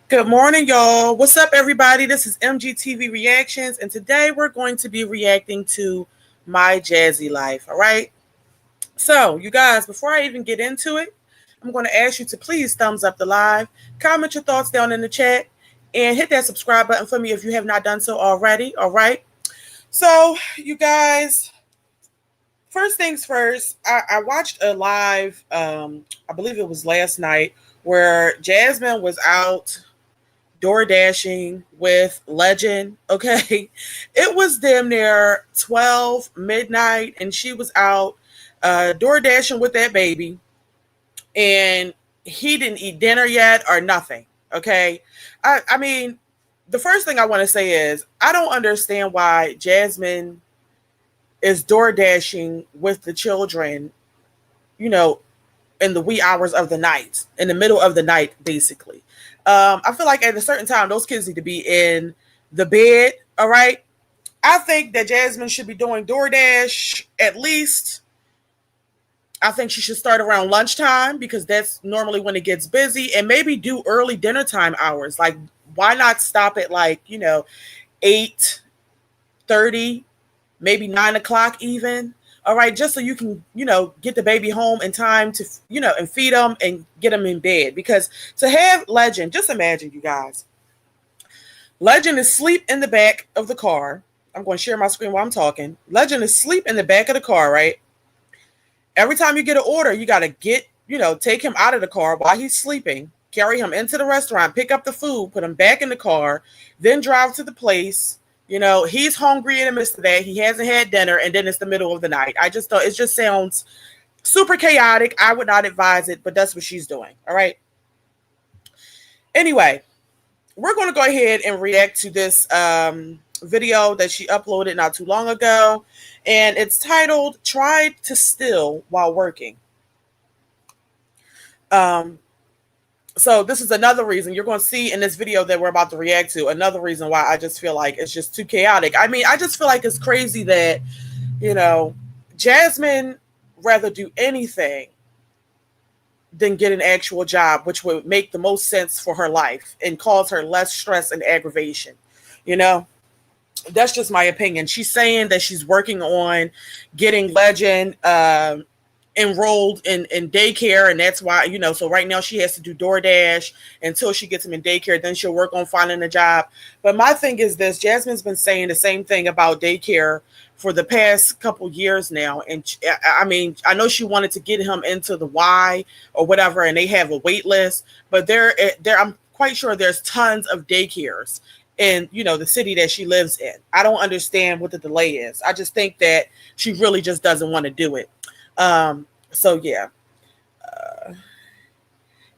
Good morning, y'all. What's up, everybody? This is MGTV Reactions, and today we're going to be reacting to My Jazzy Life. All right. So, you guys, before I even get into it, I'm going to ask you to please thumbs up the live, comment your thoughts down in the chat, and hit that subscribe button for me if you have not done so already. All right. So, you guys, first things first, I watched a live, I believe it was last night, where Jasmine was out door dashing with Legend. Okay. It was damn near 12 midnight and she was out door dashing with that baby. And he didn't eat dinner yet or nothing. Okay. I mean, the first thing I want to say is I don't understand why Jasmine is door dashing with the children, you know, in the wee hours of the night, in the middle of the night, basically. I feel like at a certain time, those kids need to be in the bed. All right. I think that Jasmine should be doing DoorDash at least. I think she should start around lunchtime because that's normally when it gets busy, and maybe do early dinner time hours. Like, why not stop at 8:30, maybe 9 o'clock even. All right, just so you can, get the baby home in time to, and feed them and get them in bed. Because to have Legend, just imagine, you guys, Legend is asleep in the back of the car. I'm going to share my screen while I'm talking. Legend is asleep in the back of the car, right? Every time you get an order, you got to take him out of the car while he's sleeping, carry him into the restaurant, pick up the food, put him back in the car, then drive to the place. He's hungry in the midst of that. He hasn't had dinner, and then it's the middle of the night. I just thought it just sounds super chaotic. I would not advise it, but that's what she's doing. All right. Anyway, we're going to go ahead and react to this video that she uploaded not too long ago, and it's titled "Tried to Steal While Working." So this is another reason you're going to see in this video that we're about to react to. Another reason why I just feel like it's just too chaotic. I mean, I just feel like it's crazy that, Jasmine rather do anything than get an actual job, which would make the most sense for her life and cause her less stress and aggravation. You know, that's just my opinion. She's saying that she's working on getting Legend enrolled in daycare, and that's why, so right now she has to do DoorDash until she gets him in daycare, then she'll work on finding a job. But my thing is this: Jasmine's been saying the same thing about daycare for the past couple years now, and I mean, I know she wanted to get him into the Y or whatever, and they have a wait list, but there I'm quite sure there's tons of daycares in the city that she lives in. I don't understand what the delay is. I just think that she really just doesn't want to do it. So yeah.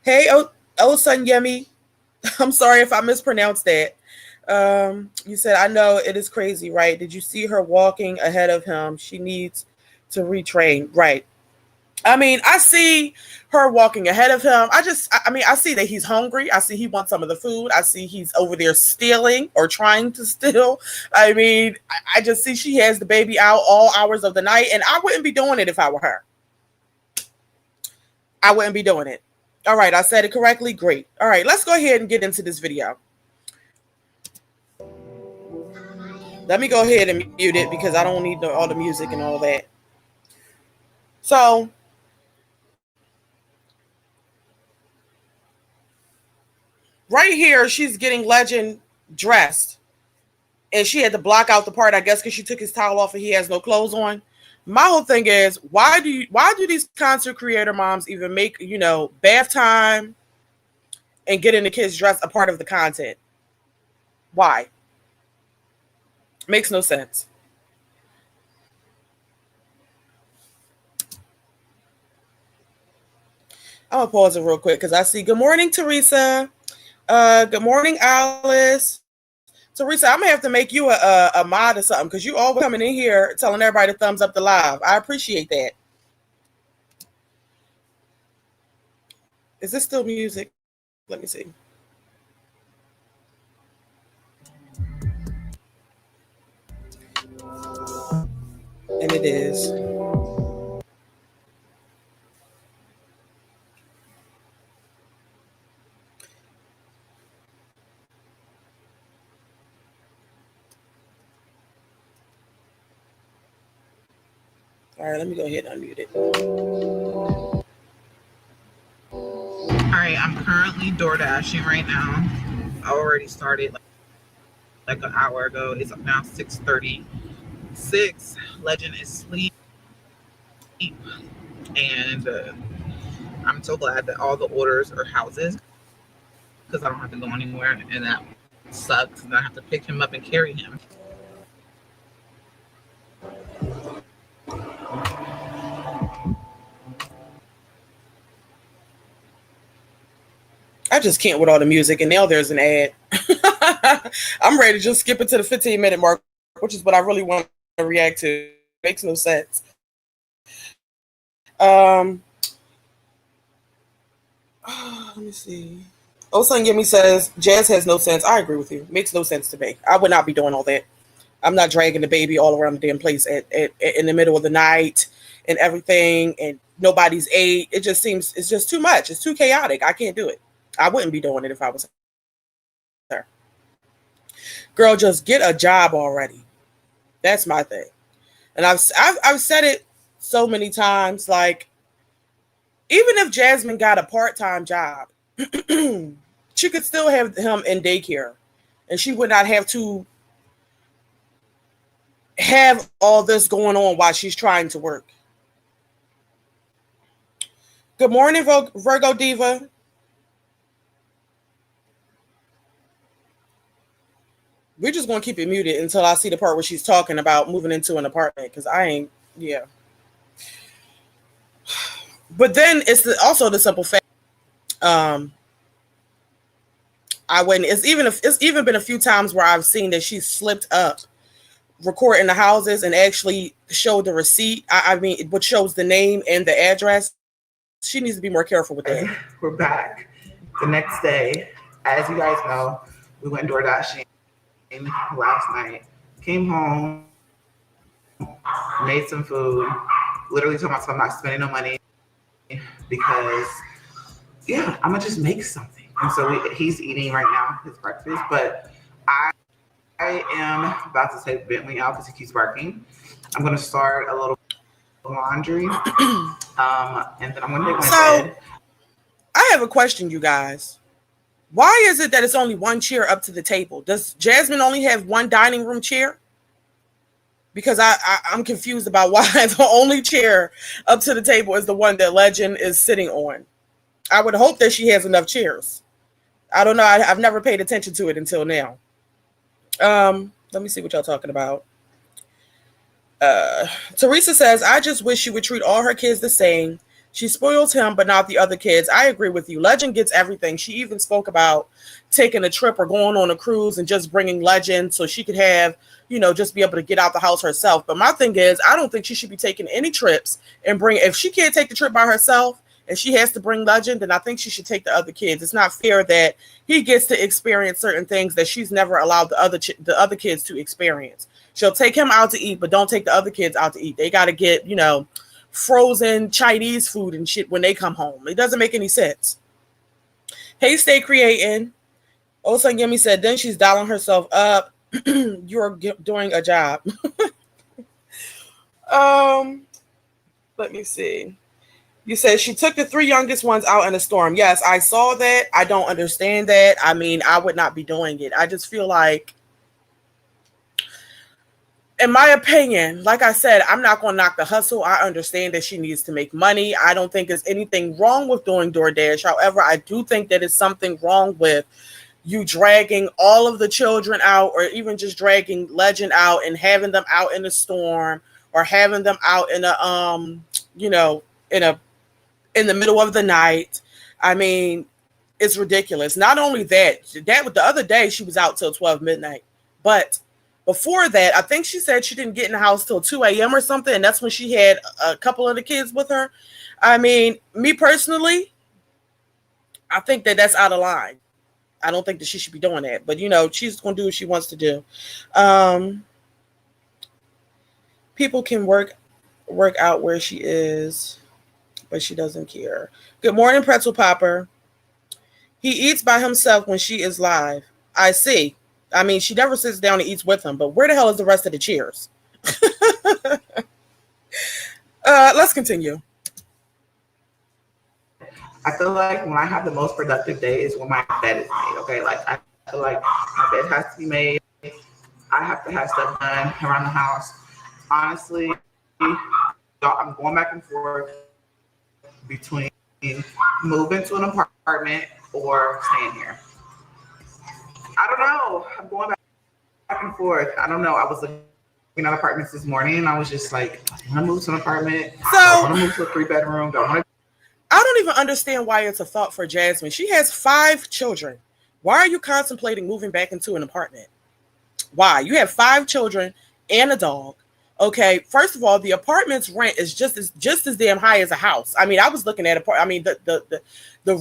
Hey, Son Yemi. I'm sorry if I mispronounced that. You said, I know it is crazy, right? Did you see her walking ahead of him? She needs to retrain. Right. I mean, I see her walking ahead of him. I see that he's hungry. I see he wants some of the food. I see he's over there stealing or trying to steal. I mean, I just see she has the baby out all hours of the night, and I wouldn't be doing it if I were her. I wouldn't be doing it. All right, I said it correctly. Great. All right, let's go ahead and get into this video. Let me go ahead and mute it because I don't need all the music and all that. So, right here, she's getting Legend dressed. And she had to block out the part, I guess, because she took his towel off and he has no clothes on. My whole thing is, why do these concert creator moms even make, bath time and getting the kids dressed a part of the content? Why? Makes no sense. I'm gonna pause it real quick because I see. Good morning, Teresa. Good morning, Alice. Teresa, I'm gonna have to make you a mod or something because you always coming in here telling everybody to thumbs up the live. I appreciate that. Is this still music? Let me see. And it is. All right, let me go ahead and unmute it. All right, I'm currently door dashing right now. I already started like an hour ago. It's now 6:36. Legend is asleep, and I'm so glad that all the orders are houses because I don't have to go anywhere, and that sucks. And I have to pick him up and carry him. I just can't with all the music, and now there's an ad. I'm ready to just skip it to the 15-minute mark, which is what I really want to react to. Makes no sense. Um, let me see. Oh, son Gimme says jazz has no sense. I agree with you. Makes no sense to me. I would not be doing all that. I'm not dragging the baby all around the damn place in the middle of the night and everything, and nobody's ate. It just seems it's just too much. It's too chaotic. I can't do it. I wouldn't be doing it if I was her. Girl, just get a job already. That's my thing. And I've said it so many times. Like, even if Jasmine got a part-time job, she could still have him in daycare, and she would not have to have all this going on while she's trying to work. Good morning, Virgo Diva. We're just gonna keep it muted until I see the part where she's talking about moving into an apartment, because I ain't. Yeah. But then also the simple fact. Um, I wouldn't. It's even been a few times where I've seen that she slipped up recording the houses and actually showed the receipt. I mean, which shows the name and the address. She needs to be more careful with that. We're back the next day. As you guys know, we went door dashing last night. Came home, made some food. Literally told myself I'm not spending no money because, yeah, I'm gonna just make something. And so he's eating right now his breakfast, but I am about to take Bentley out because he keeps barking. I'm gonna start a little laundry, and then I'm gonna make my bed. I have a question, you guys. Why is it that it's only one chair up to the table? Does Jasmine only have one dining room chair? Because I'm confused about why the only chair up to the table is the one that Legend is sitting on. I would hope that she has enough chairs. I don't know. I've never paid attention to it until now. Let me see what y'all talking about. Teresa says, I just wish she would treat all her kids the same. She spoils him, but not the other kids. I agree with you. Legend gets everything. She even spoke about taking a trip or going on a cruise and just bringing Legend so she could have, just be able to get out the house herself. But my thing is, I don't think she should be taking any trips and if she can't take the trip by herself and she has to bring Legend, then I think she should take the other kids. It's not fair that he gets to experience certain things that she's never allowed the other kids to experience. She'll take him out to eat, but don't take the other kids out to eat. They got to get, frozen Chinese food and shit when they come home. It doesn't make any sense. Hey, stay creating. Osan Gimme said, then she's dialing herself up. You're doing a job. Let me see. You said she took the 3 youngest ones out in a storm. Yes, I saw that. I don't understand that. I mean, I would not be doing it. I just feel like, in my opinion, like I said, I'm not going to knock the hustle. I understand that she needs to make money. I don't think there's anything wrong with doing DoorDash. However, I do think that it's something wrong with you dragging all of the children out, or even just dragging Legend out and having them out in the storm, or having them out in in the middle of the night. I mean, it's ridiculous. Not only that the other day she was out till 12 midnight, but before that, I think she said she didn't get in the house till 2 a.m. or something, and that's when she had a couple of the kids with her. I mean, me personally, I think that that's out of line. I don't think that she should be doing that, but she's going to do what she wants to do. People can work out where she is, but she doesn't care. Good morning, Pretzel Popper. He eats by himself when she is live. I see. I mean, she never sits down and eats with him, but where the hell is the rest of the chairs? Let's continue. I feel like when I have the most productive day is when my bed is made. Okay, like I feel like my bed has to be made. I have to have stuff done around the house. Honestly, y'all, I'm going back and forth between moving to an apartment or staying here. I don't know. I'm going back and forth. I don't know. I was looking at apartments this morning and I was just like, I want to move to an apartment. Don't want to move to a three bedroom. Don't want So to do all that. I don't even understand why it's a thought for Jasmine. She has 5 children. Why are you contemplating moving back into an apartment? Why? You have 5 children and a dog. Okay, first of all, the apartment's rent is just as damn high as a house. I mean, I was looking at I mean, the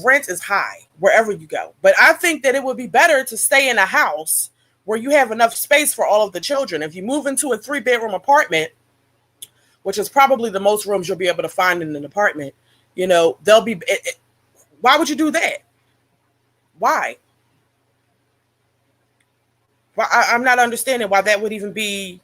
rent is high wherever you go. But I think that it would be better to stay in a house where you have enough space for all of the children. If you move into a 3 bedroom apartment, which is probably the most rooms you'll be able to find in an apartment, they'll be. Why would you do that? Why? Why? I'm not understanding why that would even be.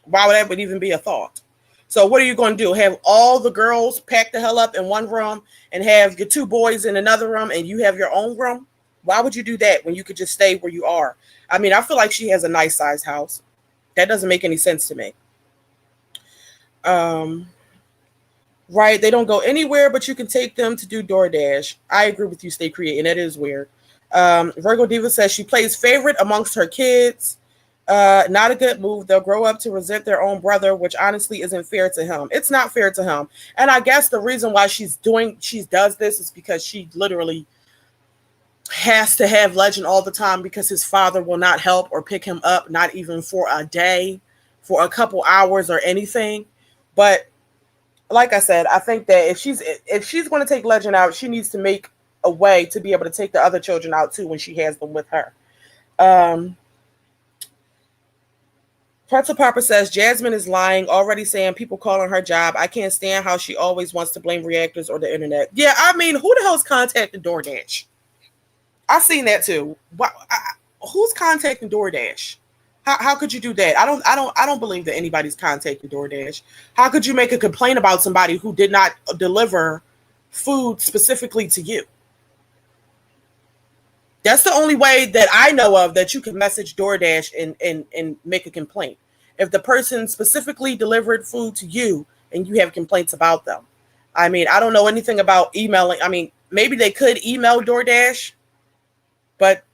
Why would that would even be a thought? So what are you going to do? Have all the girls pack the hell up in one room and have your 2 boys in another room and you have your own room? Why would you do that when you could just stay where you are? I mean, I feel like she has a nice size house. That doesn't make any sense to me. Um, right? They don't go anywhere, but you can take them to do DoorDash. I agree with you, Stay Creating. That is weird. Virgo Diva says she plays favorite amongst her kids. Not a good move. They'll grow up to resent their own brother, which honestly isn't fair to him. It's not fair to him. And I guess the reason why she does this is because she literally has to have Legend all the time because his father will not help or pick him up, not even for a day, for a couple hours or anything. But like I said, I think that if she's going to take Legend out, she needs to make a way to be able to take the other children out too when she has them with her. Um, Pretzel Papa says Jasmine is lying, already saying people calling her job. I can't stand how she always wants to blame reactors or the internet. Yeah, I mean, who the hell's contacting DoorDash? I've seen that too. Who's contacting DoorDash? How could you do that? I don't believe that anybody's contacting DoorDash. How could you make a complaint about somebody who did not deliver food specifically to you? That's the only way that I know of that you can message DoorDash and make a complaint. If the person specifically delivered food to you and you have complaints about them. I mean, I don't know anything about emailing. I mean, maybe they could email DoorDash, but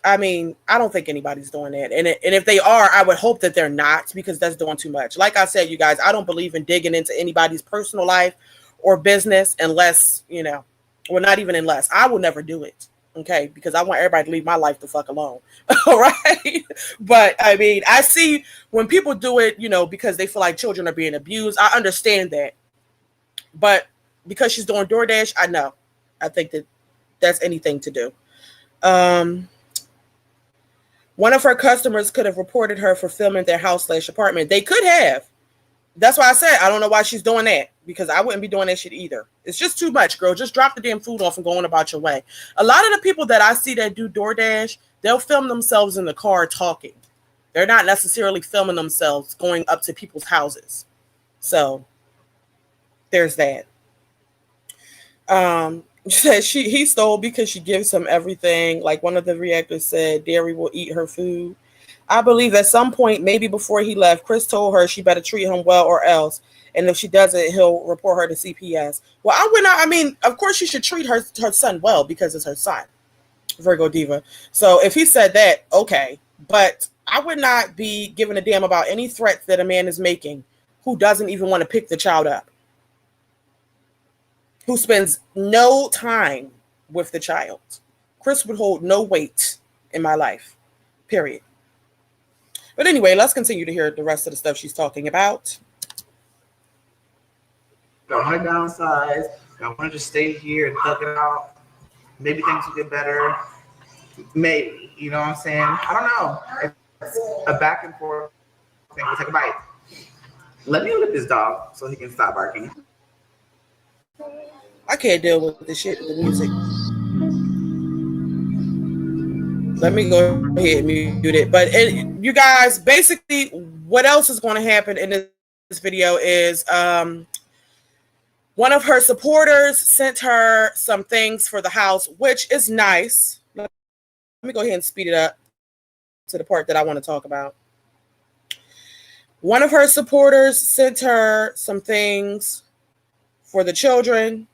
I mean, I don't think anybody's doing that. And if they are, I would hope that they're not because that's doing too much. Like I said, you guys, I don't believe in digging into anybody's personal life or business unless, well, not even unless. I will never do it. Okay, because I want everybody to leave my life the fuck alone. All right. But I mean, I see when people do it, because they feel like children are being abused. I understand that. But because she's doing DoorDash, I know. I think that that's anything to do. Um, One of her customers could have reported her for filming their house/apartment. They could have. That's why I said I don't know why she's doing that because I wouldn't be doing that shit either. It's just too much, girl. Just drop the damn food off and go on about your way. A lot of the people that I see that do DoorDash, they'll film themselves in the car talking. They're not necessarily filming themselves going up to people's houses. So there's that. Said he stole because she gives him everything. Like one of the reactors said, Derry will eat her food. I believe at some point, maybe before he left, Chris told her she better treat him well or else. And if she doesn't, he'll report her to CPS. Well, I would not. I mean, of course, she should treat her son well because it's her son, Virgo Diva. So if he said that, okay. But I would not be giving a damn about any threats that a man is making who doesn't even want to pick the child up, who spends no time with the child. Chris would hold no weight in my life, period. But anyway, let's continue to hear the rest of the stuff she's talking about. Don't want to downsize. Don't want to just stay here and thug it out. Maybe things will get better. Maybe. You know what I'm saying? I don't know. It's a back and forth thing. We'll take a bite. Let me look at this dog so he can stop barking. I can't deal with the shit, the music. Let me go ahead and mute it. But you guys, basically, what else is going to happen in this this video is one of her supporters sent her some things for the house, which is nice. Let me go ahead and speed it up to the part that I want to talk about. One of her supporters sent her some things for the children.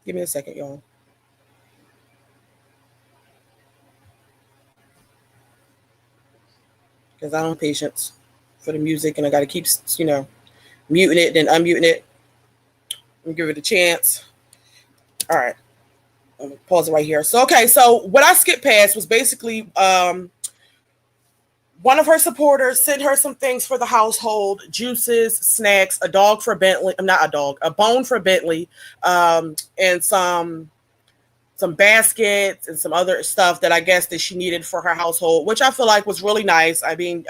Give me a second, y'all. Because I don't have patience for the music and I got to keep, muting it, then unmuting it. Let me give it a chance. All right. I'm going to pause it right here. So, okay. So what I skipped past was basically one of her supporters sent her some things for the household: juices, snacks, a dog for Bentley. Not a dog, a bone for Bentley, and some baskets and some other stuff that I guess that she needed for her household, which I feel like was really nice. I mean,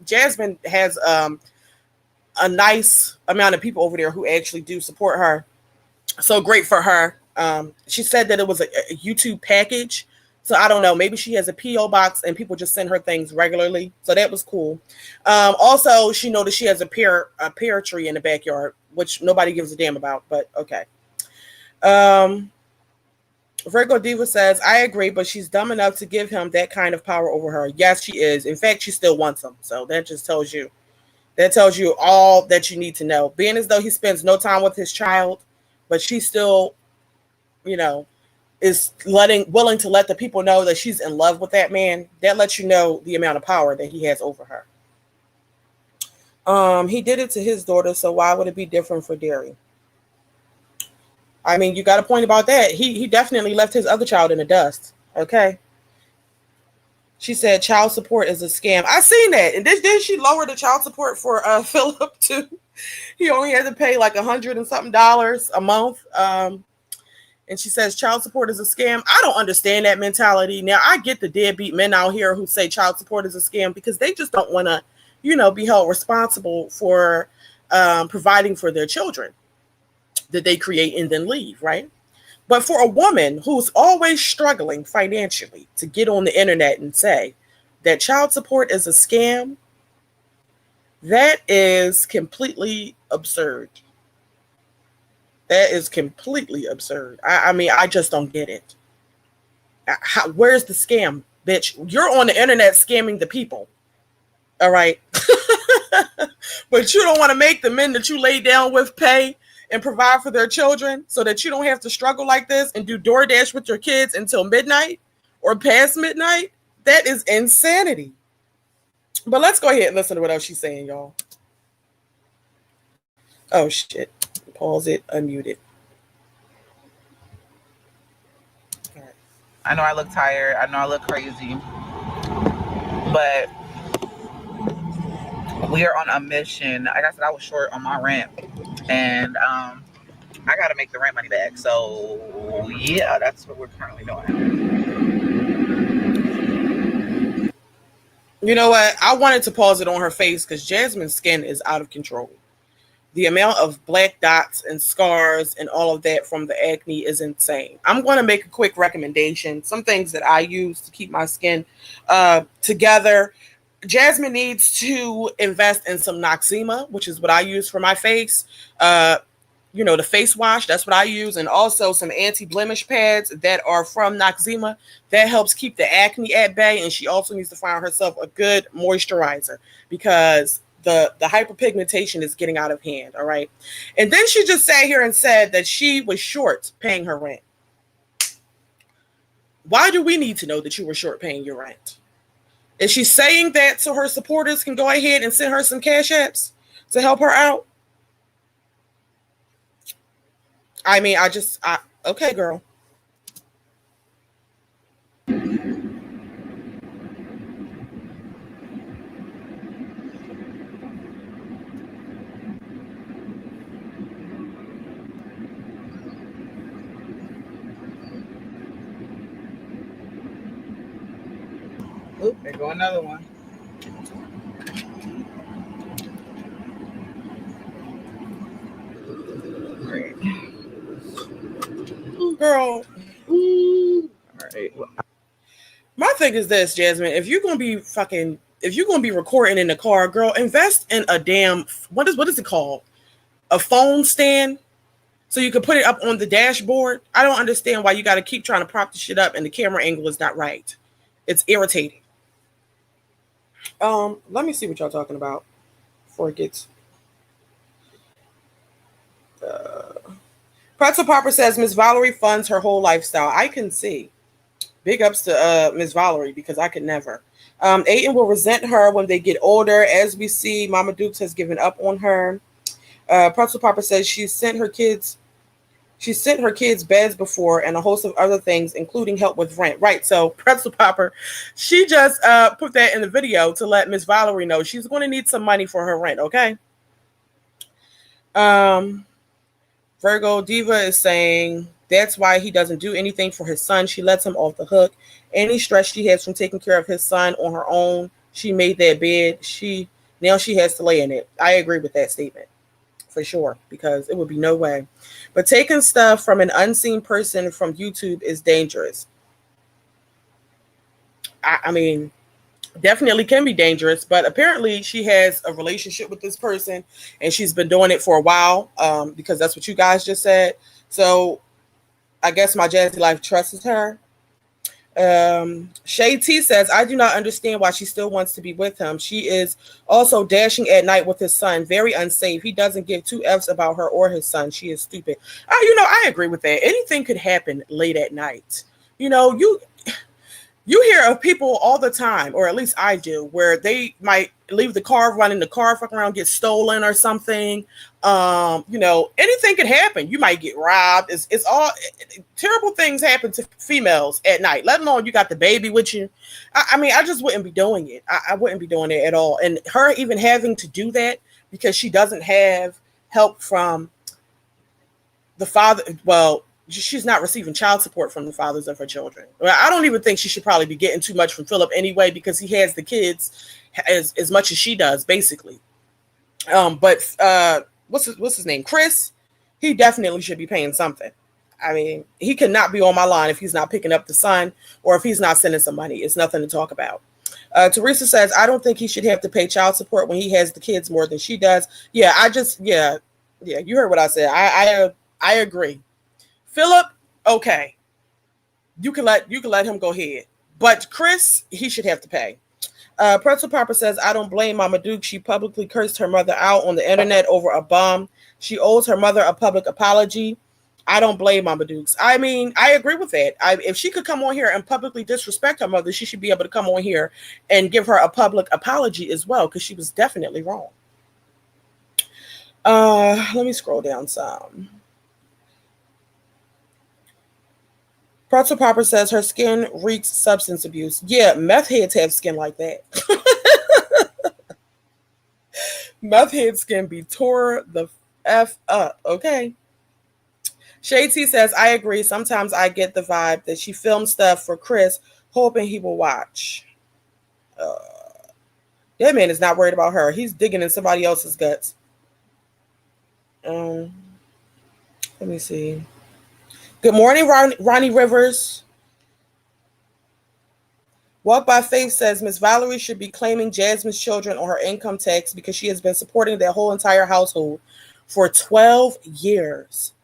Jasmine has a nice amount of people over there who actually do support her. So great for her. She said that it was a YouTube package. So I don't know. Maybe she has a P.O. box and people just send her things regularly. So that was cool. Also, she noticed she has a pear tree in the backyard, which nobody gives a damn about. But okay. Virgo Diva says, I agree, but she's dumb enough to give him that kind of power over her. Yes, she is. In fact, she still wants him. So that just tells you all that you need to know. Being as though he spends no time with his child, but she still, is willing to let the people know that she's in love with that man. That lets you know the amount of power that he has over her. He did it to his daughter, so why would it be different for Derry? I mean, you got a point about that. He definitely left his other child in the dust. Okay. She said child support is a scam. I seen that. And didn't she lower the child support for Philip too? He only had to pay like $100 and something a month. And she says child support is a scam. I don't understand that mentality. Now, I get the deadbeat men out here who say child support is a scam because they just don't want to, be held responsible for providing for their children that they create and then leave, right? But for a woman who's always struggling financially to get on the internet and say that child support is a scam, that is completely absurd. That is completely absurd. I mean, I just don't get it. Where's the scam, bitch? You're on the internet scamming the people. All right. But you don't want to make the men that you lay down with pay and provide for their children so that you don't have to struggle like this and do DoorDash with your kids until midnight or past midnight. That is insanity. But let's go ahead and listen to what else she's saying, y'all. Oh, shit. Pause it, unmute it. All right. I know I look tired. I know I look crazy. But we are on a mission. Like I said, I was short on my rent. And I got to make the rent money back. So, yeah, that's what we're currently doing. You know what? I wanted to pause it on her face because Jasmine's skin is out of control. The amount of black dots and scars and all of that from the acne is insane. I'm going to make a quick recommendation. Some things that I use to keep my skin together. Jasmine needs to invest in some Noxzema, which is what I use for my face. The face wash, that's what I use. And also some anti-blemish pads that are from Noxzema. That helps keep the acne at bay. And she also needs to find herself a good moisturizer because the hyperpigmentation is getting out of hand. All right. And then she just sat here and said that she was short paying her rent. Why do we need to know that you were short paying your rent? Is she saying that so her supporters can go ahead and send her some cash apps to help her out? I mean, okay, girl. Oop, there go another one. Great. Girl. All right. My thing is this, Jasmine. If you're gonna be if you're gonna be recording in the car, girl, invest in a damn what is it called? A phone stand, so you can put it up on the dashboard. I don't understand why you got to keep trying to prop the shit up and the camera angle is not right. It's irritating. Let me see what y'all talking about before it gets. Pretzel Popper says Miss Valerie funds her whole lifestyle. I can see. Big ups to Miss Valerie because I could never. Aiden will resent her when they get older. As we see, Mama Dukes has given up on her. Pretzel Popper says she sent her kids beds before and a host of other things, including help with rent. Right. So Pretzel Popper, she just put that in the video to let Miss Valerie know she's going to need some money for her rent. Okay. Virgo Diva is saying that's why he doesn't do anything for his son. She lets him off the hook. Any stress she has from taking care of his son on her own, she made that bed. Now she has to lay in it. I agree with that statement for sure, because it would be no way. But taking stuff from an unseen person from YouTube is dangerous. I mean, definitely can be dangerous, but apparently she has a relationship with this person and she's been doing it for a while, because that's what you guys just said. So I guess my Jazzy Life trusts her. Shay T says, I do not understand why she still wants to be with him. She is also dashing at night with his son. Very unsafe. He doesn't give two F's about her or his son. She is stupid. I agree with that. Anything could happen late at night. You hear of people all the time, or at least I do, where they might leave the car running, the car fucking around, get stolen or something. Anything could happen. You might get robbed. It's all terrible things happen to females at night, let alone you got the baby with you. I just wouldn't be doing it. I wouldn't be doing it at all. And her even having to do that because she doesn't have help from the father. Well, she's not receiving child support from the fathers of her children. Well, I don't even think she should probably be getting too much from Philip anyway, because he has the kids as much as she does, basically. But what's his name? Chris. He definitely should be paying something. I mean, he cannot be on my line if he's not picking up the son or if he's not sending some money. It's nothing to talk about. Teresa says, I don't think he should have to pay child support when he has the kids more than she does. Yeah, you heard what I said. I agree. Philip, okay, you can let him go ahead, but Chris, he should have to pay. Pretzel Papa says, I don't blame Mama Duke. She publicly cursed her mother out on the internet over a bomb. She owes her mother a public apology. I don't blame Mama Dukes. I mean, I agree with that. If she could come on here and publicly disrespect her mother, she should be able to come on here and give her a public apology as well, because she was definitely wrong. Let me scroll down some. Pretzel Popper says her skin reeks substance abuse. Yeah, meth heads have skin like that. Meth head skin be tore the F up, okay? Shay T says, I agree. Sometimes I get the vibe that she filmed stuff for Chris, hoping he will watch. That man is not worried about her. He's digging in somebody else's guts. Let me see. Good morning, Ronnie Rivers. Walk by Faith says Miss Valerie should be claiming Jasmine's children on her income tax because she has been supporting their whole entire household for 12 years.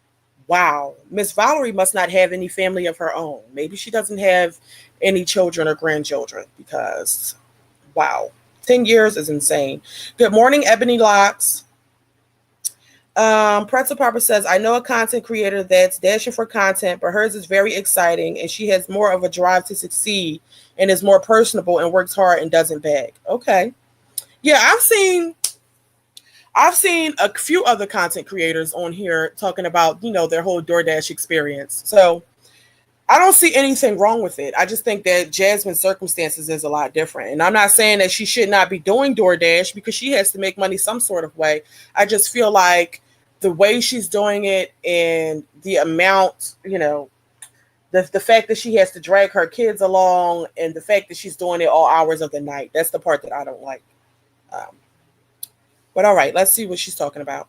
Wow. Miss Valerie must not have any family of her own. Maybe she doesn't have any children or grandchildren, because, wow, 10 years is insane. Good morning, Ebony Locks. Pretzel Papa says, I know a content creator that's dashing for content, but hers is very exciting and she has more of a drive to succeed and is more personable and works hard and doesn't beg. Okay. Yeah, I've seen a few other content creators on here talking about, their whole DoorDash experience. So I don't see anything wrong with it. I just think that Jasmine's circumstances is a lot different. And I'm not saying that she should not be doing DoorDash, because she has to make money some sort of way. I just feel like the way she's doing it and the amount, the fact that she has to drag her kids along and the fact that she's doing it all hours of the night, that's the part that I don't like. But all right, let's see what she's talking about.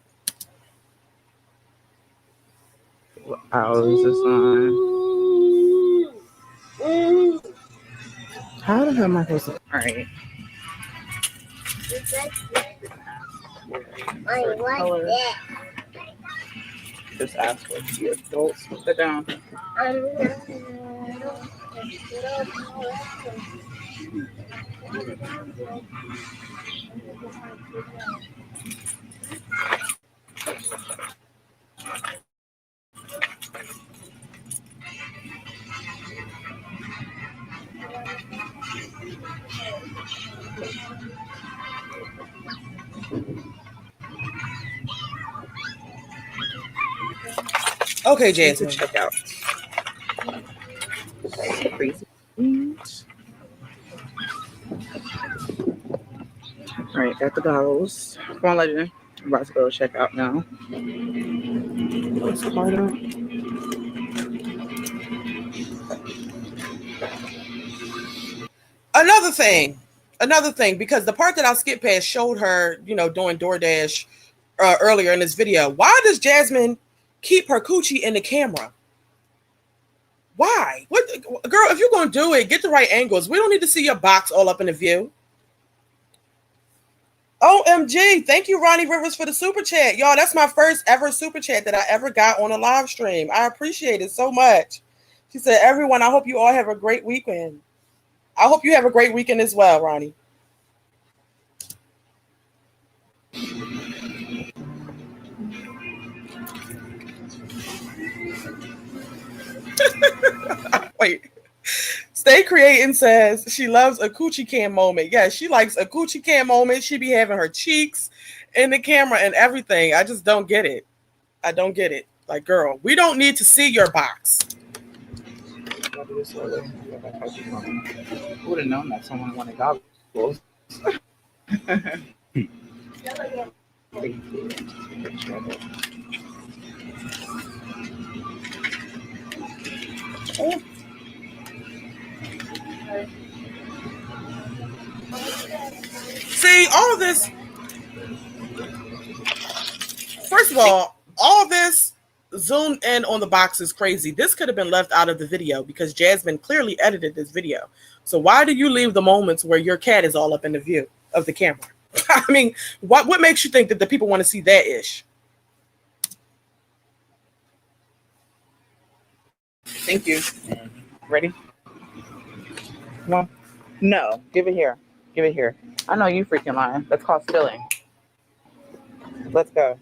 What hours is on? How the hell am I supposed to? All right. Certain colors. Just ask for the adults. Put that down. Okay, Need to Jasmine. check out. Crazy. All right, got the goggles. Come on, Legend. I'm about to go check out now. What's Carter? Another thing, because the part that I skipped past showed her, doing DoorDash earlier in this video. Why does Jasmine keep her coochie in the camera? Why? What, girl? If you're gonna do it, get the right angles. We don't need to see your box all up in the view. OMG. Thank you, Ronnie Rivers, for the super chat. Y'all, that's my first ever super chat that I ever got on a live stream. I appreciate it so much. She said, everyone, I hope you all have a great weekend. I hope you have a great weekend as well, Ronnie. Wait. Stay Creating says she loves a coochie cam moment. Yeah, she likes a coochie cam moment. She be having her cheeks in the camera and everything. I just don't get it. I don't get it. Like, girl, we don't need to see your box. Who would have known that someone wanted goggles? See, all of this. First of all this zoomed in on the box is crazy. This could have been left out of the video because Jasmine clearly edited this video. So why do you leave the moments where your cat is all up in the view of the camera? I mean, what makes you think that the people want to see that ish? Thank you. Ready? Come on. No, give it here. Give it here. I know you freaking lying. That's called stealing. Let's go.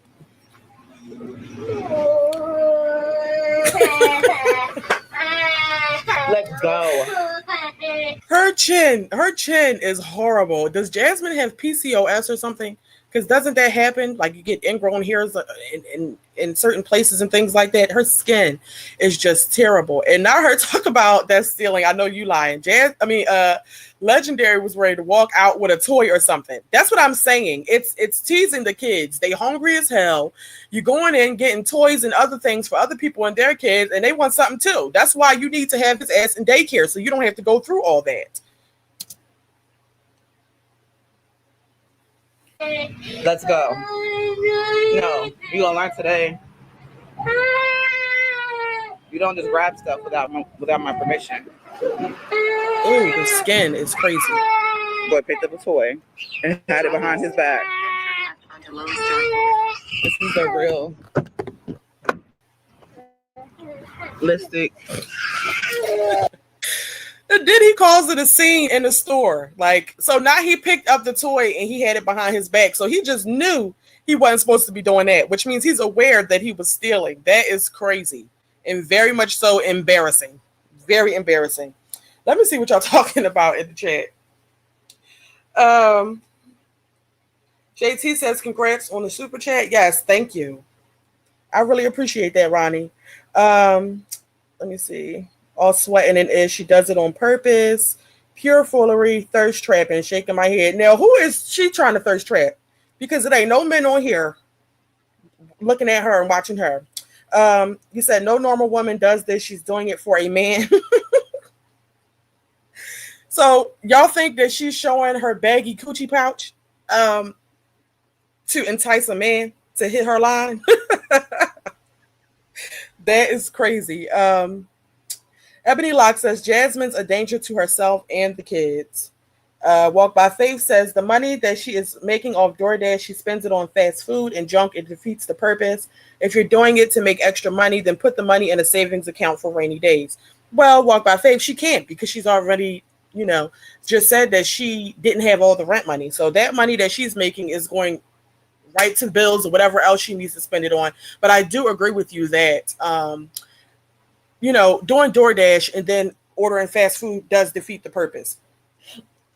Let's go. Her chin is horrible. Does Jasmine have PCOS or something? Because doesn't that happen? Like, you get ingrown hairs in certain places and things like that. Her skin is just terrible. And now her talk about that stealing. I know you lying. Legendary was ready to walk out with a toy or something. That's what I'm saying. It's teasing the kids. They hungry as hell. You going in getting toys and other things for other people and their kids, and they want something too. That's why you need to have his ass in daycare so you don't have to go through all that. Let's go. No, you gonna learn today. You don't just grab stuff without my permission. Ooh, the skin is crazy. Boy picked up a toy and had it behind his back. This is the real lipstick. And then he calls it a scene in the store. Like, so now he picked up the toy and he had it behind his back. So he just knew he wasn't supposed to be doing that, which means he's aware that he was stealing. That is crazy and very much so embarrassing. Very embarrassing. Let me see what y'all talking about in the chat. JT says congrats on the super chat. Yes, thank you. I really appreciate that, Ronnie. Let me see. All sweating and ish. She does it on purpose. Pure foolery, thirst trapping, shaking my head. Now, who is she trying to thirst trap? Because it ain't no men on here looking at her and watching her. You said no normal woman does this. She's doing it for a man. So y'all think that she's showing her baggy coochie pouch to entice a man to hit her line? That is crazy. Ebony Locke says Jasmine's a danger to herself and the kids. Walk by Faith says the money that she is making off DoorDash, she spends it on fast food and junk. It defeats the purpose. If you're doing it to make extra money, then put the money in a savings account for rainy days. Well, Walk by Faith, she can't because she's already, just said that she didn't have all the rent money. So that money that she's making is going right to bills or whatever else she needs to spend it on. But I do agree with you that, doing DoorDash and then ordering fast food does defeat the purpose.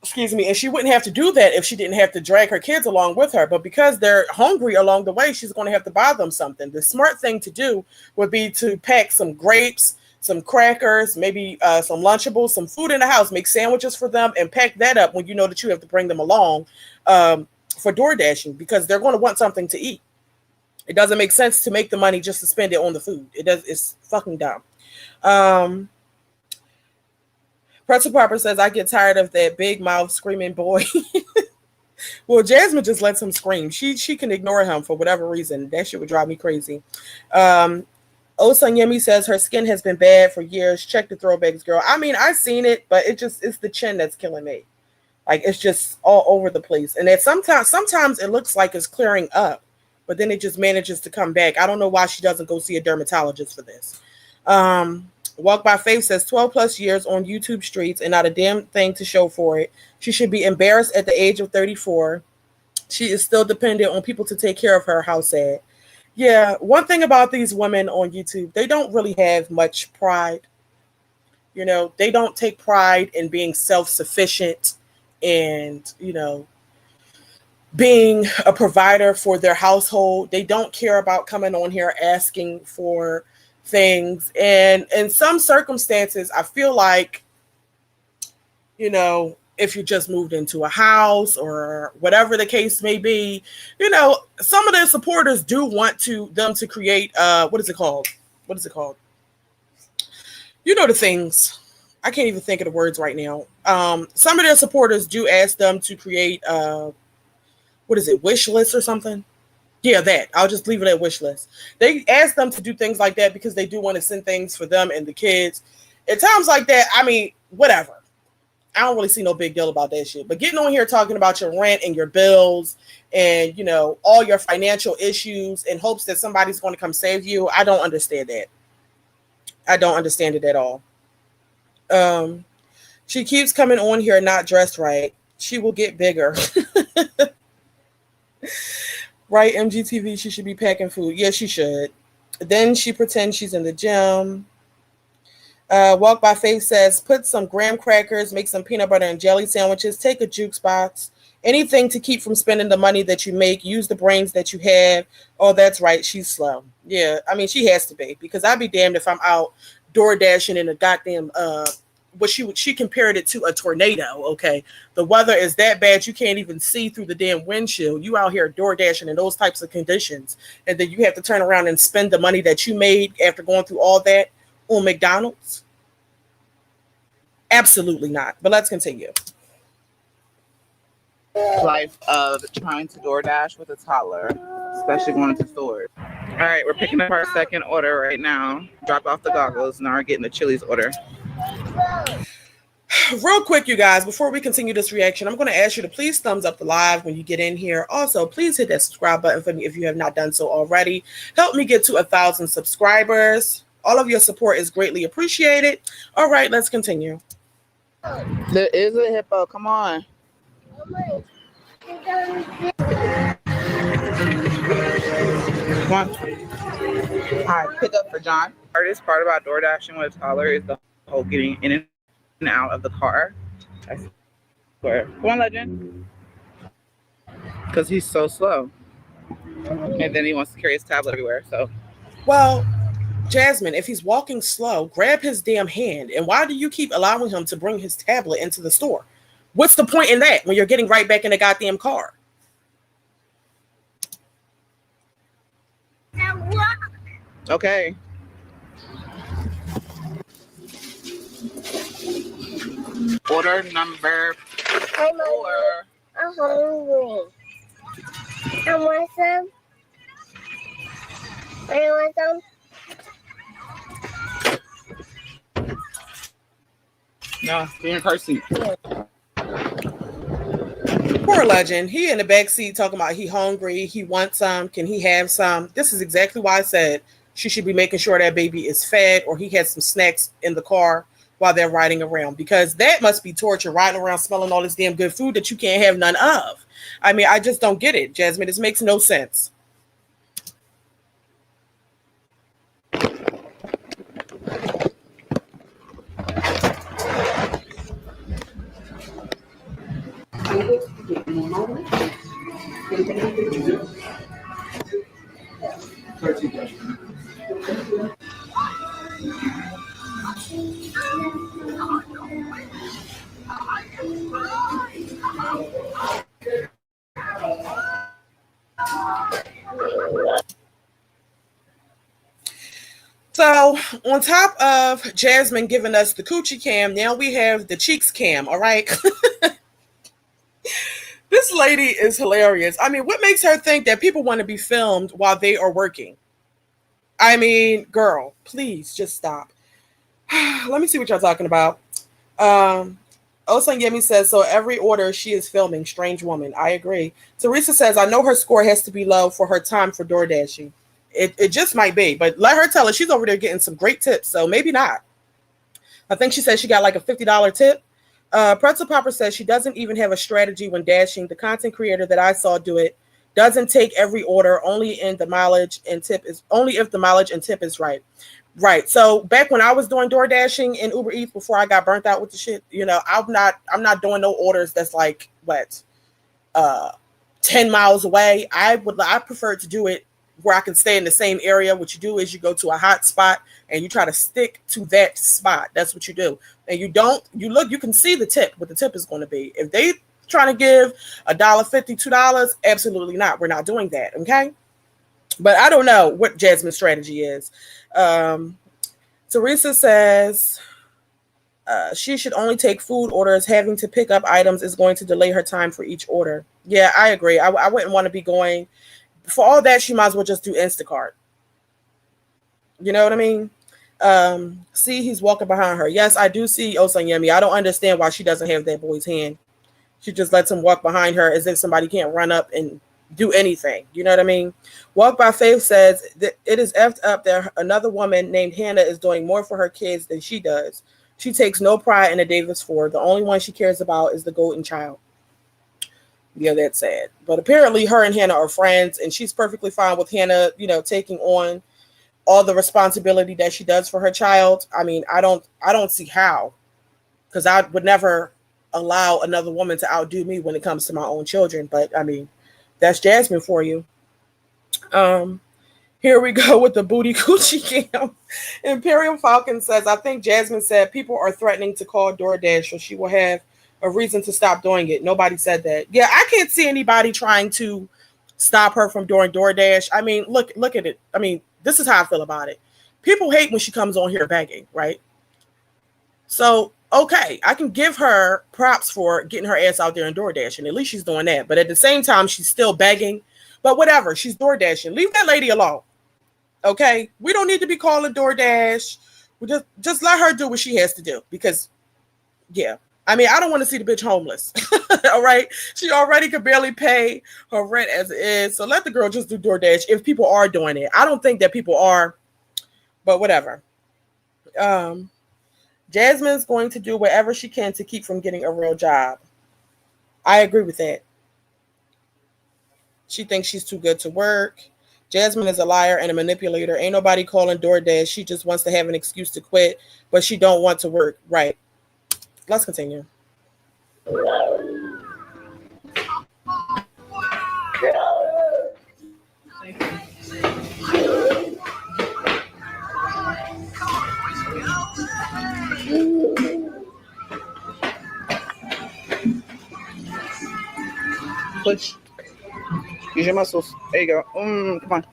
Excuse me, and she wouldn't have to do that if she didn't have to drag her kids along with her. But because they're hungry along the way, she's going to have to buy them something. The smart thing to do would be to pack some grapes, some crackers, maybe some Lunchables, some food in the house, make sandwiches for them, and pack that up when you know that you have to bring them along for door dashing, because they're going to want something to eat. It doesn't make sense to make the money just to spend it on the food. It's fucking dumb. Pretzel Popper says, I get tired of that big mouth screaming boy. Well, Jasmine just lets him scream. She can ignore him for whatever reason. That shit would drive me crazy. Osanyemi says her skin has been bad for years. Check the throwbacks, girl. I mean, I've seen it, but it's the chin that's killing me. Like, it's just all over the place. And that sometimes it looks like it's clearing up, but then it just manages to come back. I don't know why she doesn't go see a dermatologist for this. Walk by Faith says 12 plus years on YouTube streets and not a damn thing to show for it. She should be embarrassed at the age of 34. She is still dependent on people to take care of her. How sad. Yeah, one thing about these women on YouTube, they don't really have much pride. They don't take pride in being self-sufficient and, being a provider for their household. They don't care about coming on here asking for things. And in some circumstances, I feel like, if you just moved into a house or whatever the case may be, some of their supporters do want them to create, what is it called? The things. I can't even think of the words right now. Some of their supporters do ask them to create, wish lists or something. Yeah, that. I'll just leave it at wish list. They ask them to do things like that because they do want to send things for them and the kids. At times like that, I mean, whatever. I don't really see no big deal about that shit. But getting on here talking about your rent and your bills and, all your financial issues in hopes that somebody's going to come save you, I don't understand that. I don't understand it at all. She keeps coming on here not dressed right. She will get bigger. Right, MGTV, she should be packing food. Yeah, she should. Then she pretends she's in the gym. Walk by Faith says, put some graham crackers, make some peanut butter and jelly sandwiches, take a jukes box, anything to keep from spending the money that you make, use the brains that you have. Oh, that's right, she's slow. Yeah, I mean, she has to be, because I'd be damned if I'm out door dashing in a goddamn, what she compared it to a tornado, okay? The weather is that bad you can't even see through the damn windshield. You out here door dashing in those types of conditions, and then you have to turn around and spend the money that you made after going through all that on McDonald's? Absolutely not. But let's continue. Life of trying to DoorDash with a toddler, especially going to stores. All right, we're picking up our second order right now. Dropped off the goggles. Now we're getting the Chili's order. Real quick, you guys, before we continue this reaction, I'm going to ask you to please thumbs up the live when you get in here. Also, please hit that subscribe button for me if you have not done so already. Help me get to 1,000 subscribers. All of your support is greatly appreciated. All right, let's continue. There is a hippo. Come on. Come on. All right, pick up for John. The hardest part about door dashing with a toddler is the whole getting in and out of the car. I swear. Come on, Legend. Because he's so slow. And then he wants to carry his tablet everywhere. So, well, Jasmine, if he's walking slow, grab his damn hand. And why do you keep allowing him to bring his tablet into the store? What's the point in that when you're getting right back in the goddamn car? okay. Order number 4. I'm hungry. I want some. I want some. No, get in your car seat. Poor legend. He in the back seat talking about he hungry, he wants some, can he have some? This is exactly why I said she should be making sure that baby is fed or he has some snacks in the car while they're riding around, because that must be torture, riding around smelling all this damn good food that you can't have none of. I mean, I just don't get it, Jasmine. This makes no sense. So, on top of Jasmine giving us the coochie cam, now we have the cheeks cam, all right? This lady is hilarious. I mean, what makes her think that people want to be filmed while they are working? I mean, girl, please just stop. Let me see what y'all talking about. Um, Osan Yemi says, so every order she is filming. Strange woman. I agree. Teresa says, I know her score has to be low for her time for door dashing. It just might be, but let her tell it. She's over there getting some great tips, so maybe not. I think she said she got like a $50 tip. Pretzel Popper says she doesn't even have a strategy when dashing. The content creator that I saw do it doesn't take every order, only in the mileage and tip is only if the mileage and tip is right. Right. So back when I was doing door dashing and Uber Eats before I got burnt out with the shit, I'm not doing no orders that's like what uh 10 miles away. I prefer to do it where I can stay in the same area. What you do is you go to a hot spot and you try to stick to that spot. That's what you do. And you can see the tip, what the tip is going to be. If they trying to give $1.50, $2, absolutely not. We're not doing that. Okay. But I don't know what Jasmine's strategy is. Um, Teresa says she should only take food orders. Having to pick up items is going to delay her time for each order. Yeah, I agree. I wouldn't want to be going for all that. She might as well just do Instacart. You know what I mean? See, he's walking behind her. Yes, I do see Osanyemi. I don't understand why she doesn't have that boy's hand. She just lets him walk behind her as if somebody can't run up and do anything. You know what I mean? Walk by Faith says that it is effed up that another woman named Hannah is doing more for her kids than she does. She takes no pride in the Davis Ford. The only one she cares about is the golden child. Yeah, that's sad. But apparently her and Hannah are friends, and she's perfectly fine with Hannah, taking on all the responsibility that she does for her child. I mean, I don't see how, because I would never allow another woman to outdo me when it comes to my own children. But I mean, that's Jasmine for you. Um, Here we go with the booty coochie cam. Imperial Falcon says, I think Jasmine said people are threatening to call DoorDash, so she will have a reason to stop doing it. Nobody said that. Yeah, I can't see anybody trying to stop her from doing DoorDash. I mean, look at it. I mean, this is how I feel about it. People hate when she comes on here begging, right? So, okay, I can give her props for getting her ass out there and door dashing. At least she's doing that. But at the same time, she's still begging. But whatever, she's door dashing. Leave that lady alone. Okay? We don't need to be calling DoorDash. We just let her do what she has to do. Because, yeah. I mean, I don't want to see the bitch homeless. All right? She already could barely pay her rent as it is. So let the girl just do DoorDash if people are doing it. I don't think that people are, but whatever. Jasmine's going to do whatever she can to keep from getting a real job. I agree with that. She thinks she's too good to work. Jasmine is a liar and a manipulator. Ain't nobody calling DoorDash. She just wants to have an excuse to quit, but she don't want to work. Right. Let's continue. Push. Use your muscles. There you go. Come on.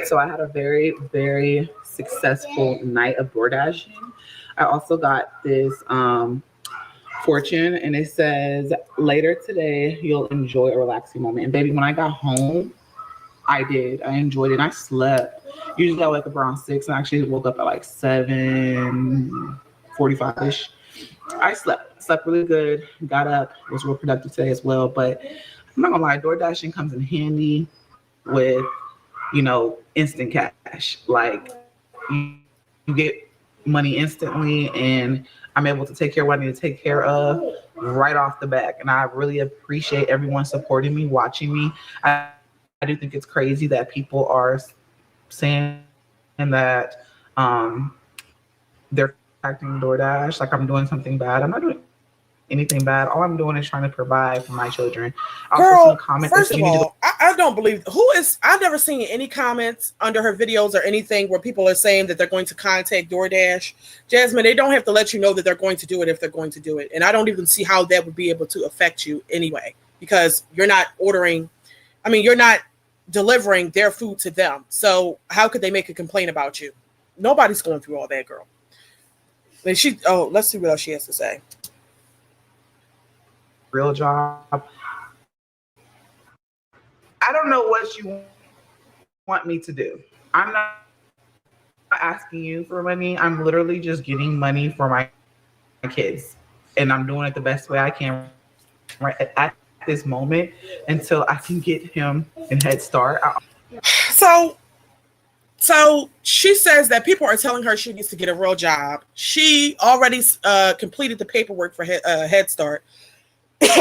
So I had a very, very successful night of DoorDashing. I also got this fortune, and it says, later today, you'll enjoy a relaxing moment. And baby, when I got home, I did. I enjoyed it. And I slept. Usually I wake up around 6, and I actually woke up at like 7:45ish. I slept really good. Got up, was real productive today as well. But I'm not gonna lie, door dashing comes in handy with, instant cash. Like, you get money instantly, and I'm able to take care of what I need to take care of right off the back. And I really appreciate everyone supporting me, watching me. I do think it's crazy that people are saying that they're contacting DoorDash like I'm doing something bad. I'm not doing anything bad. All I'm doing is trying to provide for my children. I also seen a comment that said you need to go. Girl, first of all, I don't believe I've never seen any comments under her videos or anything where people are saying that they're going to contact DoorDash. Jasmine, they don't have to let you know that they're going to do it if they're going to do it. And I don't even see how that would be able to affect you anyway, because you're not you're not delivering their food to them. So how could they make a complaint about you? Nobody's going through all that, girl. And let's see what else she has to say. Real job. I don't know what you want me to do. I'm not asking you for money. I'm literally just getting money for my kids, and I'm doing it the best way I can right at this moment until I can get him in Head Start. So she says that people are telling her she needs to get a real job. She already completed the paperwork for Head Start.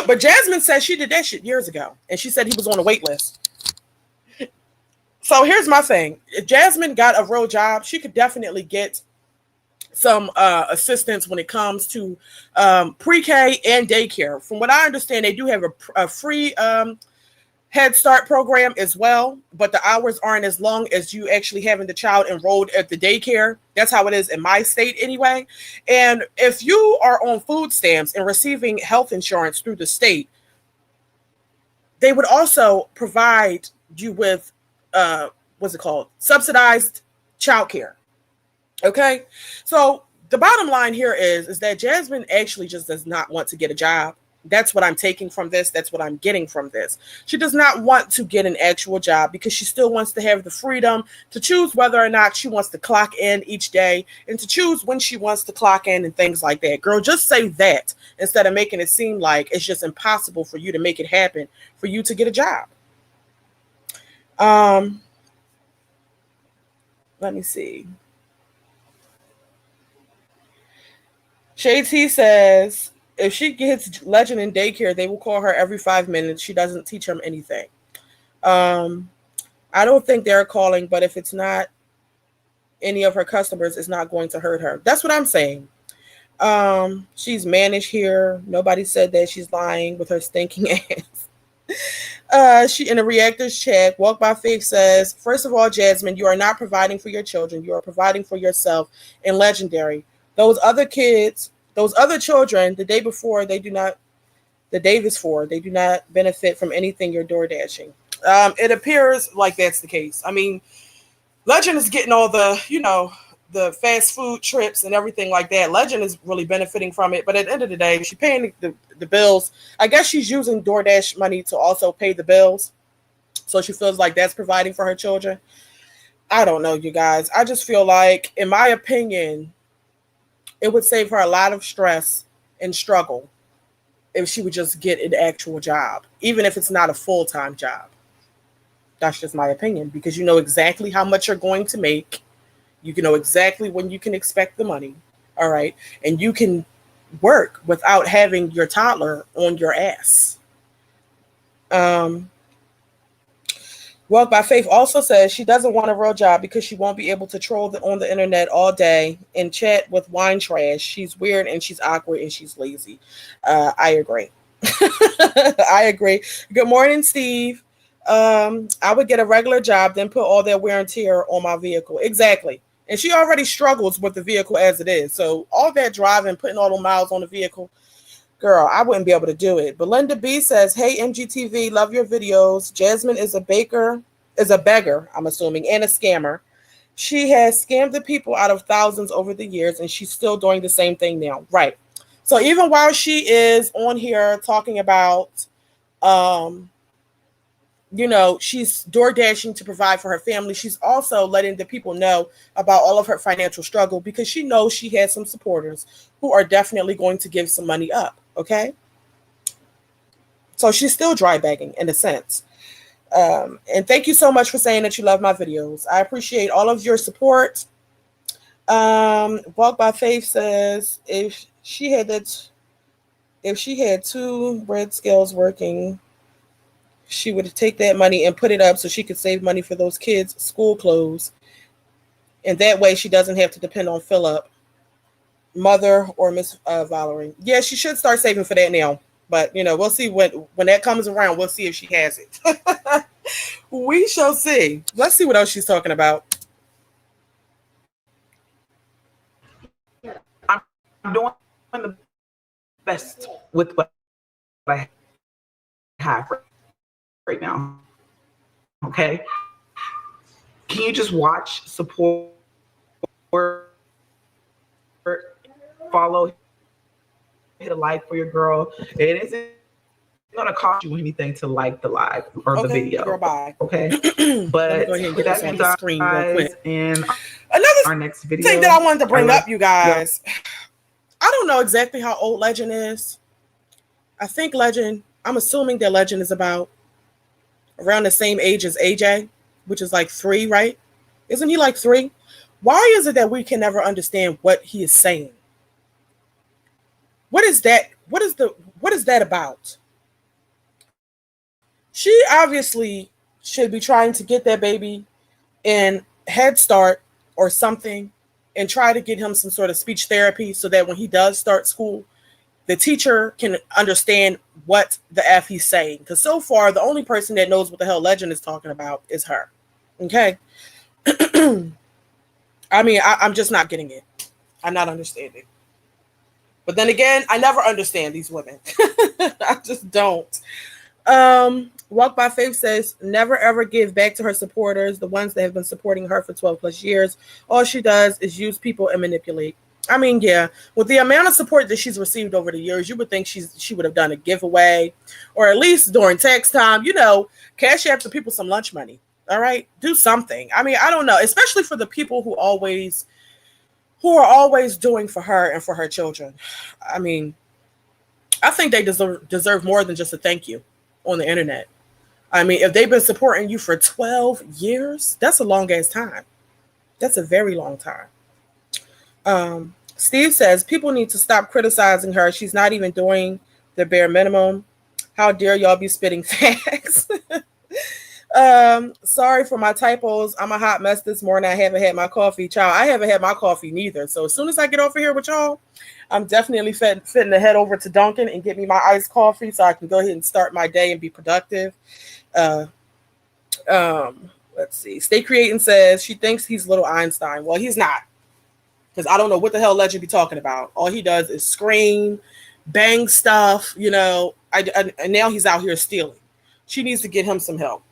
But Jasmine says she did that shit years ago, and she said he was on a wait list. So here's my thing. If Jasmine got a real job, she could definitely get some assistance when it comes to pre-K and daycare. From what I understand, they do have a free Head Start program as well, but the hours aren't as long as you actually having the child enrolled at the daycare. That's how it is in my state anyway. And if you are on food stamps and receiving health insurance through the state, they would also provide you with what's it called? Subsidized childcare. Okay. So the bottom line here is that Jasmine actually just does not want to get a job. That's what I'm taking from this. That's what I'm getting from this. She does not want to get an actual job because she still wants to have the freedom to choose whether or not she wants to clock in each day and to choose when she wants to clock in and things like that. Girl, just say that instead of making it seem like it's just impossible for you to make it happen for you to get a job. Let me see. Shay T says, if she gets Legend in daycare, they will call her every 5 minutes. She doesn't teach them anything. I don't think they're calling, but if it's not any of her customers, it's not going to hurt her. That's what I'm saying. She's managed here. Nobody said that. She's lying with her stinking ass. She in a reactors chat, Walk by Faith says, first of all, Jasmine, you are not providing for your children. You are providing for yourself and Legendary. Those other children, the day before, they do not benefit from anything you're door dashing. It appears like that's the case. I mean, Legend is getting all the fast food trips and everything like that. Legend is really benefiting from it. But at the end of the day, she's paying the bills. I guess she's using DoorDash money to also pay the bills. So she feels like that's providing for her children. I don't know, you guys. I just feel like, in my opinion, it would save her a lot of stress and struggle if she would just get an actual job, even if it's not a full-time job. That's just my opinion, because you know exactly how much you're going to make. You can know exactly when you can expect the money. All right. And you can work without having your toddler on your ass. Walk by Faith also says she doesn't want a real job because she won't be able to troll on the internet all day and chat with wine trash. She's weird and she's awkward and she's lazy. I agree. I agree. Good morning, Steve. I would get a regular job, then put all that wear and tear on my vehicle. Exactly. And she already struggles with the vehicle as it is. So all that driving, putting all the miles on the vehicle, girl, I wouldn't be able to do it. Belinda B says, hey, MGTV, love your videos. Jasmine is a beggar, I'm assuming, and a scammer. She has scammed the people out of thousands over the years, and she's still doing the same thing now. Right. So even while she is on here talking about, um, she's door dashing to provide for her family, she's also letting the people know about all of her financial struggle because she knows she has some supporters who are definitely going to give some money up. Okay. So she's still dry bagging in a sense. And thank you so much for saying that you love my videos. I appreciate all of your support. Walk by Faith says if she had two bread scales working, she would take that money and put it up so she could save money for those kids' school clothes. And that way she doesn't have to depend on Philip, mother, or Miss Valerie. Yeah, she should start saving for that now. But, we'll see when that comes around. We'll see if she has it. We shall see. Let's see what else she's talking about. I'm doing the best with what I have right now. Okay? Can you just watch, support, follow, hit a like for your girl? It isn't going to cost you anything to like the live or the video. Girl, bye. Okay? But let me go ahead and get this on the screen real quick. In another our next video, thing that I wanted to bring up, you guys. I don't know exactly how old Legend is. I think Legend, I'm assuming that Legend is about around the same age as AJ, which is like 3, right? Isn't he like 3? Why is it that we can never understand what he is saying? What is that? What is that about? She obviously should be trying to get that baby in Head Start or something and try to get him some sort of speech therapy so that when he does start school, the teacher can understand what the F he's saying. Because so far, the only person that knows what the hell Legend is talking about is her. Okay? I mean, I'm just not getting it. I'm not understanding. But then again, I never understand these women. I just don't. Walk by Faith says, never ever give back to her supporters, the ones that have been supporting her for 12 plus years. All she does is use people and manipulate. I mean, yeah, with the amount of support that she's received over the years, you would think she would have done a giveaway, or at least during tax time, cash out to people some lunch money. All right, do something. I mean, I don't know, especially for the people who are always doing for her and for her children. I mean, I think they deserve more than just a thank you on the internet. I mean, if they've been supporting you for 12 years, that's a long ass time. That's a very long time. Steve says, people need to stop criticizing her. She's not even doing the bare minimum. How dare y'all be spitting facts? Sorry for my typos. I'm a hot mess this morning. I haven't had my coffee. Child, I haven't had my coffee neither. So as soon as I get over here with y'all, I'm definitely fitting to head over to Dunkin' and get me my iced coffee so I can go ahead and start my day and be productive. Let's see. Stay Creating says she thinks he's little Einstein. Well, he's not. Because I don't know what the hell Legend be talking about. All he does is scream, bang stuff, and now he's out here stealing. She needs to get him some help.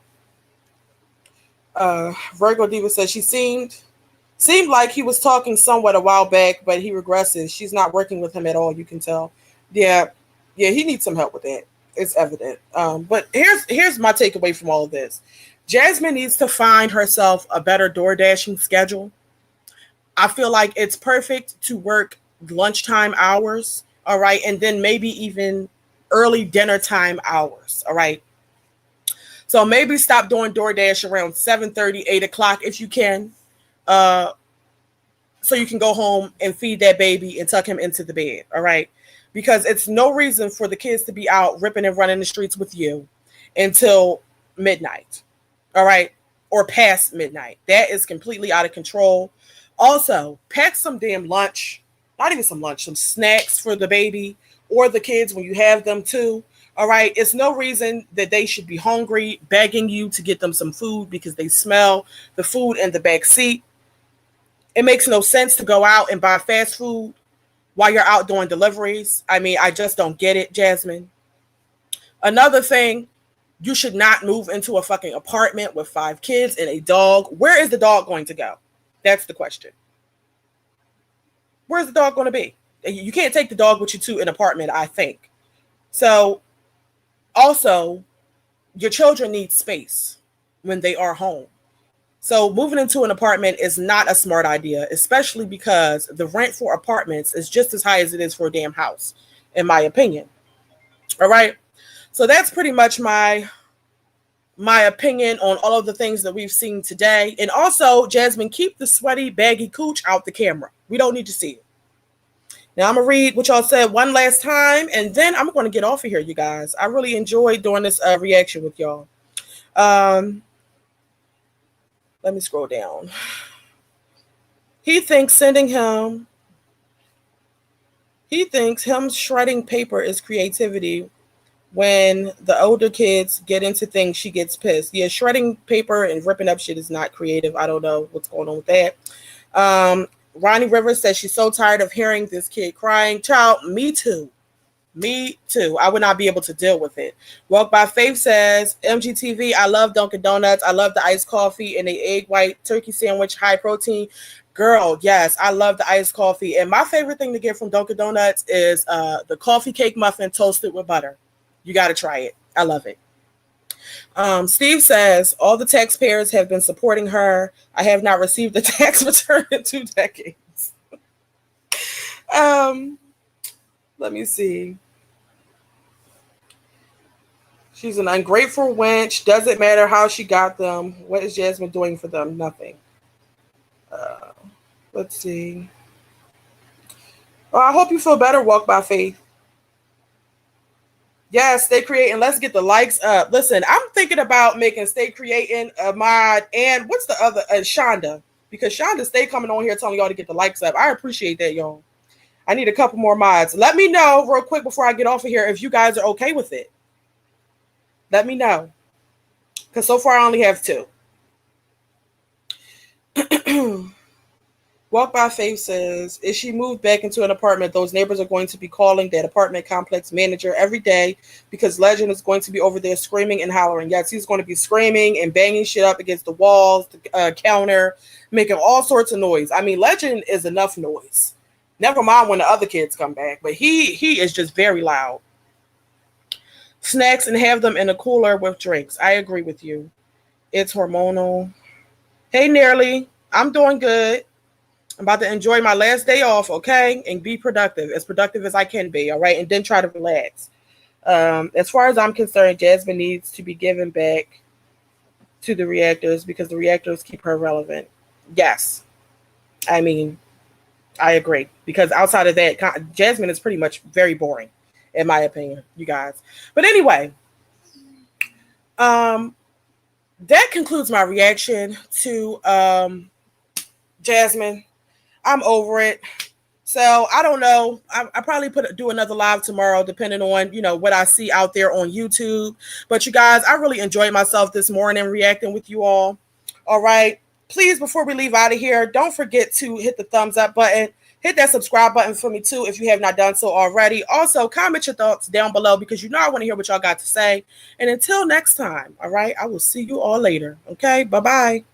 Virgo Diva says she seemed like he was talking somewhat a while back, but he regresses. She's not working with him at all, you can tell. Yeah, he needs some help with that. It's evident. But here's my takeaway from all of this. Jasmine needs to find herself a better door dashing schedule. I feel like it's perfect to work lunchtime hours, all right, and then maybe even early dinner time hours, all right. So maybe stop doing DoorDash around 7:30, 8 o'clock if you can, so you can go home and feed that baby and tuck him into the bed, all right? Because it's no reason for the kids to be out ripping and running the streets with you until midnight, all right, or past midnight. That is completely out of control. Also, pack some damn lunch, not even some lunch, some snacks for the baby or the kids when you have them too. All right. It's no reason that they should be hungry, begging you to get them some food because they smell the food in the back seat. It makes no sense to go out and buy fast food while you're out doing deliveries. I mean, I just don't get it, Jasmine. Another thing, you should not move into a fucking apartment with 5 kids and a dog. Where is the dog going to go? That's the question. Where's the dog going to be? You can't take the dog with you to an apartment, I think. So also, your children need space when they are home. So moving into an apartment is not a smart idea, especially because the rent for apartments is just as high as it is for a damn house, in my opinion. All right. So that's pretty much my opinion on all of the things that we've seen today. And also, Jasmine, keep the sweaty, baggy cooch out the camera. We don't need to see it. Now I'm gonna read what y'all said one last time, and then I'm gonna get off of here, you guys. I really enjoyed doing this reaction with y'all. Um, Let me scroll down. He thinks sending him. He thinks him shredding paper is creativity. When the older kids get into things, she gets pissed. Yeah, shredding paper and ripping up shit is not creative. I don't know what's going on with that. Ronnie Rivers says she's so tired of hearing this kid crying. Child, me too. Me too. I would not be able to deal with it. Walk by Faith says, MGTV, I love Dunkin' Donuts. I love the iced coffee and the egg white turkey sandwich, high protein. Girl, yes, I love the iced coffee. And my favorite thing to get from Dunkin' Donuts is the coffee cake muffin toasted with butter. You got to try it. I love it. Steve says, all the taxpayers have been supporting her. I have not received a tax return in 2 decades. Let me see. She's an ungrateful wench. Doesn't matter how she got them. What is Jasmine doing for them? Nothing. Let's see. Well, I hope you feel better, Walk by Faith. Yes, stay creating. Let's get the likes up. Listen, I'm thinking about making stay creating a mod and what's the other? Shonda. Because Shonda stay coming on here telling y'all to get the likes up. I appreciate that, y'all. I need a couple more mods. Let me know real quick before I get off of here if you guys are okay with it. Let me know. Because so far I only have 2. Walk by Faith says, if she moved back into an apartment, those neighbors are going to be calling that apartment complex manager every day because Legend is going to be over there screaming and hollering. Yes, he's going to be screaming and banging shit up against the walls, the counter, making all sorts of noise. I mean, Legend is enough noise. Never mind when the other kids come back, but he is just very loud. Snacks and have them in a cooler with drinks. I agree with you. It's hormonal. Hey, Nearly. I'm doing good. I'm about to enjoy my last day off, okay? And be productive as I can be, all right? And then try to relax. As far as I'm concerned, Jasmine needs to be given back to the reactors because the reactors keep her relevant. Yes. I mean, I agree. Because outside of that, Jasmine is pretty much very boring, in my opinion, you guys. But anyway, that concludes my reaction to Jasmine. I'm over it. So I don't know. I probably do another live tomorrow, depending on, what I see out there on YouTube. But you guys, I really enjoyed myself this morning reacting with you all. All right. Please, before we leave out of here, don't forget to hit the thumbs up button. Hit that subscribe button for me too if you have not done so already. Also, comment your thoughts down below because I want to hear what y'all got to say. And until next time, all right, I will see you all later. Okay, bye-bye.